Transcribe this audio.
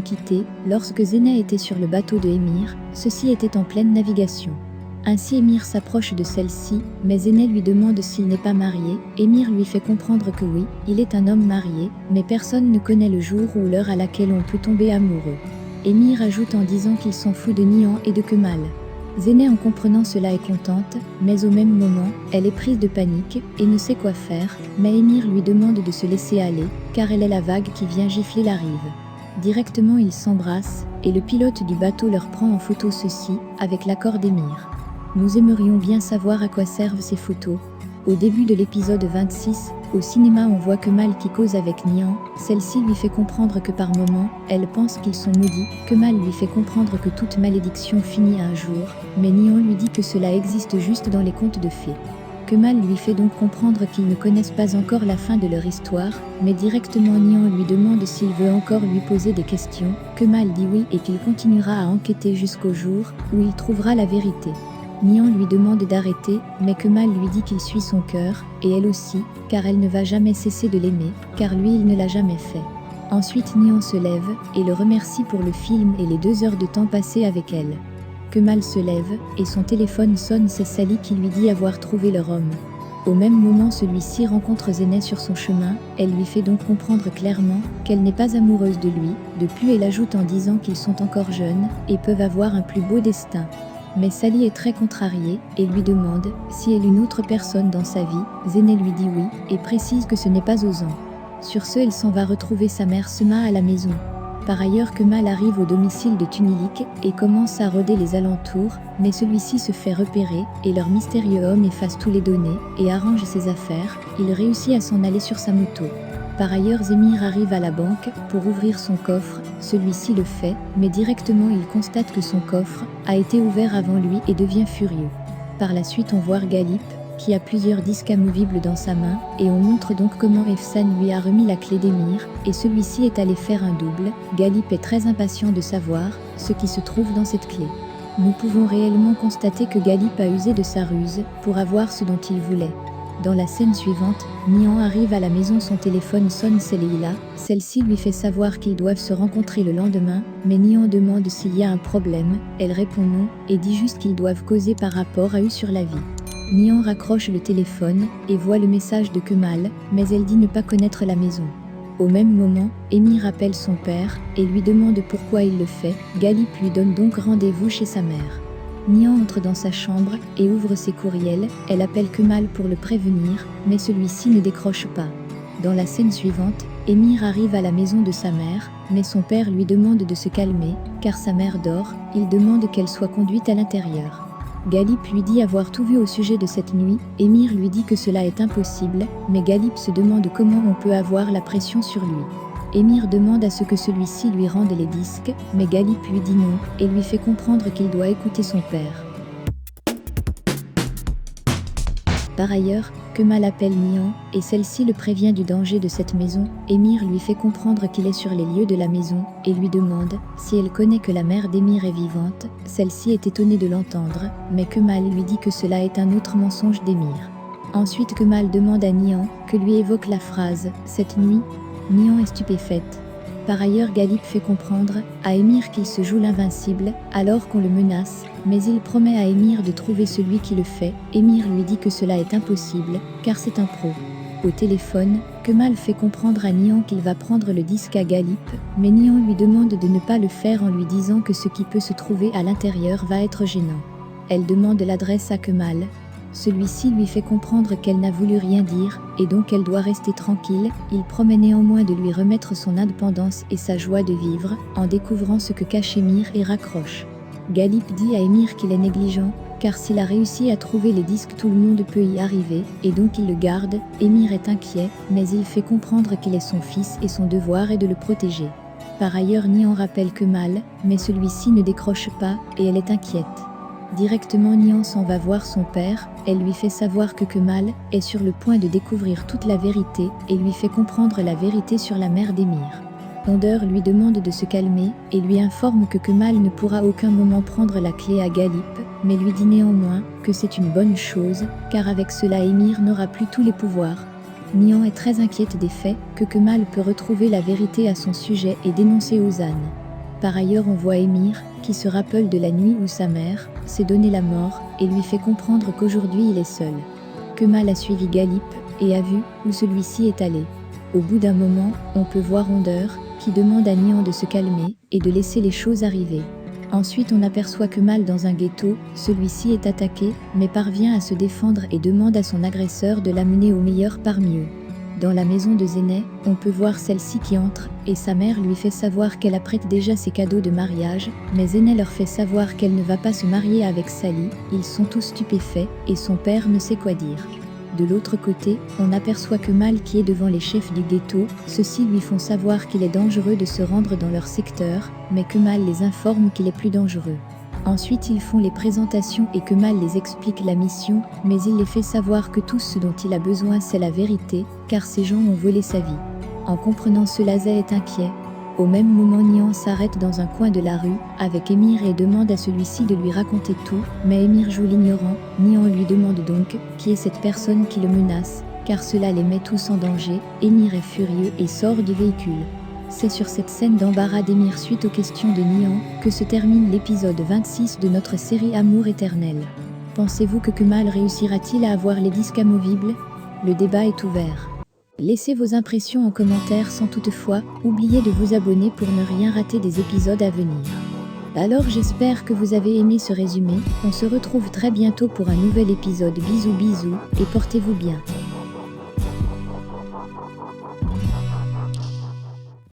quitté, lorsque Zeynep était sur le bateau de Émir, ceux-ci étaient en pleine navigation. Ainsi Émir s'approche de celle-ci, mais Zeynep lui demande s'il n'est pas marié. Émir lui fait comprendre que oui, il est un homme marié, mais personne ne connaît le jour ou l'heure à laquelle on peut tomber amoureux. Émir ajoute en disant qu'il s'en fout de Nihan et de Kemal. Zeynep en comprenant cela est contente, mais au même moment, elle est prise de panique et ne sait quoi faire, mais Émir lui demande de se laisser aller, car elle est la vague qui vient gifler la rive. Directement ils s'embrassent, et le pilote du bateau leur prend en photo ceci, avec l'accord d'Émir. Nous aimerions bien savoir à quoi servent ces photos. Au début de l'épisode 26, au cinéma on voit Kemal qui cause avec Nihan, celle-ci lui fait comprendre que par moments, elle pense qu'ils sont maudits, Kemal lui fait comprendre que toute malédiction finit un jour, mais Nihan lui dit que cela existe juste dans les contes de fées. Kemal lui fait donc comprendre qu'ils ne connaissent pas encore la fin de leur histoire, mais directement Nihan lui demande s'il veut encore lui poser des questions. Kemal dit oui et qu'il continuera à enquêter jusqu'au jour où il trouvera la vérité. Nihan lui demande d'arrêter, mais Kemal lui dit qu'il suit son cœur, et elle aussi, car elle ne va jamais cesser de l'aimer, car lui il ne l'a jamais fait. Ensuite Nihan se lève, et le remercie pour le film et les 2 heures de temps passées avec elle. Kemal se lève, et son téléphone sonne, c'est Sally qui lui dit avoir trouvé leur homme. Au même moment celui-ci rencontre Zeynep sur son chemin, elle lui fait donc comprendre clairement qu'elle n'est pas amoureuse de lui, de plus elle ajoute en disant qu'ils sont encore jeunes, et peuvent avoir un plus beau destin. Mais Sally est très contrariée, et lui demande si elle a une autre personne dans sa vie. Zeynep lui dit oui, et précise que ce n'est pas Ozan. Sur ce elle s'en va retrouver sa mère Sema à la maison. Par ailleurs Kemal arrive au domicile de Tunilik et commence à rôder les alentours, mais celui-ci se fait repérer et leur mystérieux homme efface tous les données et arrange ses affaires. Il réussit à s'en aller sur sa moto. Par ailleurs Émir arrive à la banque pour ouvrir son coffre, celui-ci le fait, mais directement il constate que son coffre a été ouvert avant lui et devient furieux. Par la suite on voit Galip, qui a plusieurs disques amovibles dans sa main, et on montre donc comment Efsan lui a remis la clé d'Émir, et celui-ci est allé faire un double. Galip est très impatient de savoir ce qui se trouve dans cette clé. Nous pouvons réellement constater que Galip a usé de sa ruse pour avoir ce dont il voulait. Dans la scène suivante, Nihan arrive à la maison, son téléphone sonne, c'est Leila. Celle-ci lui fait savoir qu'ils doivent se rencontrer le lendemain, mais Nihan demande s'il y a un problème, elle répond non, et dit juste qu'ils doivent causer par rapport à eux sur la vie. Nihan raccroche le téléphone et voit le message de Kemal, mais elle dit ne pas connaître la maison. Au même moment, Émir appelle son père et lui demande pourquoi il le fait. Galip lui donne donc rendez-vous chez sa mère. Nihan entre dans sa chambre et ouvre ses courriels, elle appelle Kemal pour le prévenir, mais celui-ci ne décroche pas. Dans la scène suivante, Émir arrive à la maison de sa mère, mais son père lui demande de se calmer, car sa mère dort, il demande qu'elle soit conduite à l'intérieur. Galip lui dit avoir tout vu au sujet de cette nuit, Émir lui dit que cela est impossible, mais Galip se demande comment on peut avoir la pression sur lui. Émir demande à ce que celui-ci lui rende les disques, mais Galip lui dit non, et lui fait comprendre qu'il doit écouter son père. Par ailleurs, Kemal appelle Nihan, et celle-ci le prévient du danger de cette maison. Émir lui fait comprendre qu'il est sur les lieux de la maison, et lui demande si elle connaît que la mère d'Émir est vivante. Celle-ci est étonnée de l'entendre, mais Kemal lui dit que cela est un autre mensonge d'Émir. Ensuite Kemal demande à Nihan que lui évoque la phrase « cette nuit ». Nihan est stupéfaite. Par ailleurs Galip fait comprendre à Émir qu'il se joue l'invincible alors qu'on le menace, mais il promet à Émir de trouver celui qui le fait. Émir lui dit que cela est impossible, car c'est un pro. Au téléphone, Kemal fait comprendre à Nihan qu'il va prendre le disque à Galip, mais Nihan lui demande de ne pas le faire en lui disant que ce qui peut se trouver à l'intérieur va être gênant. Elle demande l'adresse à Kemal. Celui-ci lui fait comprendre qu'elle n'a voulu rien dire, et donc elle doit rester tranquille. Il promet néanmoins de lui remettre son indépendance et sa joie de vivre, en découvrant ce que cache Émir et raccroche. Galip dit à Émir qu'il est négligent, car s'il a réussi à trouver les disques tout le monde peut y arriver, et donc il le garde. Émir est inquiet, mais il fait comprendre qu'il est son fils et son devoir est de le protéger. Par ailleurs Nihan rappelle Kemal, mais celui-ci ne décroche pas, et elle est inquiète. Directement Nihan s'en va voir son père, elle lui fait savoir que Kemal est sur le point de découvrir toute la vérité et lui fait comprendre la vérité sur la mère d'Émir. Onder lui demande de se calmer et lui informe que Kemal ne pourra à aucun moment prendre la clé à Galip, mais lui dit néanmoins que c'est une bonne chose, car avec cela Émir n'aura plus tous les pouvoirs. Nihan est très inquiète des faits que Kemal peut retrouver la vérité à son sujet et dénoncer Ozan. Par ailleurs on voit Émir, qui se rappelle de la nuit où sa mère s'est donné la mort, et lui fait comprendre qu'aujourd'hui il est seul. Kemal a suivi Galip, et a vu où celui-ci est allé. Au bout d'un moment, on peut voir Honder, qui demande à Nian de se calmer, et de laisser les choses arriver. Ensuite on aperçoit Kemal dans un ghetto, celui-ci est attaqué, mais parvient à se défendre et demande à son agresseur de l'amener au meilleur parmi eux. Dans la maison de Zeynep, on peut voir celle-ci qui entre, et sa mère lui fait savoir qu'elle apprête déjà ses cadeaux de mariage, mais Zeynep leur fait savoir qu'elle ne va pas se marier avec Sally, ils sont tous stupéfaits, et son père ne sait quoi dire. De l'autre côté, on aperçoit Kemal qui est devant les chefs du ghetto, ceux-ci lui font savoir qu'il est dangereux de se rendre dans leur secteur, mais Kemal les informe qu'il est plus dangereux. Ensuite ils font les présentations et Kemal les explique la mission, mais il les fait savoir que tout ce dont il a besoin c'est la vérité, car ces gens ont volé sa vie. En comprenant cela Zay est inquiet. Au même moment Nian s'arrête dans un coin de la rue, avec Émir et demande à celui-ci de lui raconter tout, mais Émir joue l'ignorant, Nian lui demande donc qui est cette personne qui le menace, car cela les met tous en danger. Émir est furieux et sort du véhicule. C'est sur cette scène d'embarras d'Émir suite aux questions de Nian que se termine l'épisode 26 de notre série Amour éternel. Pensez-vous que Kemal réussira-t-il à avoir les disques amovibles? Le débat est ouvert. Laissez vos impressions en commentaire sans toutefois oublier de vous abonner pour ne rien rater des épisodes à venir. Alors j'espère que vous avez aimé ce résumé, on se retrouve très bientôt pour un nouvel épisode. Bisous bisous et portez-vous bien.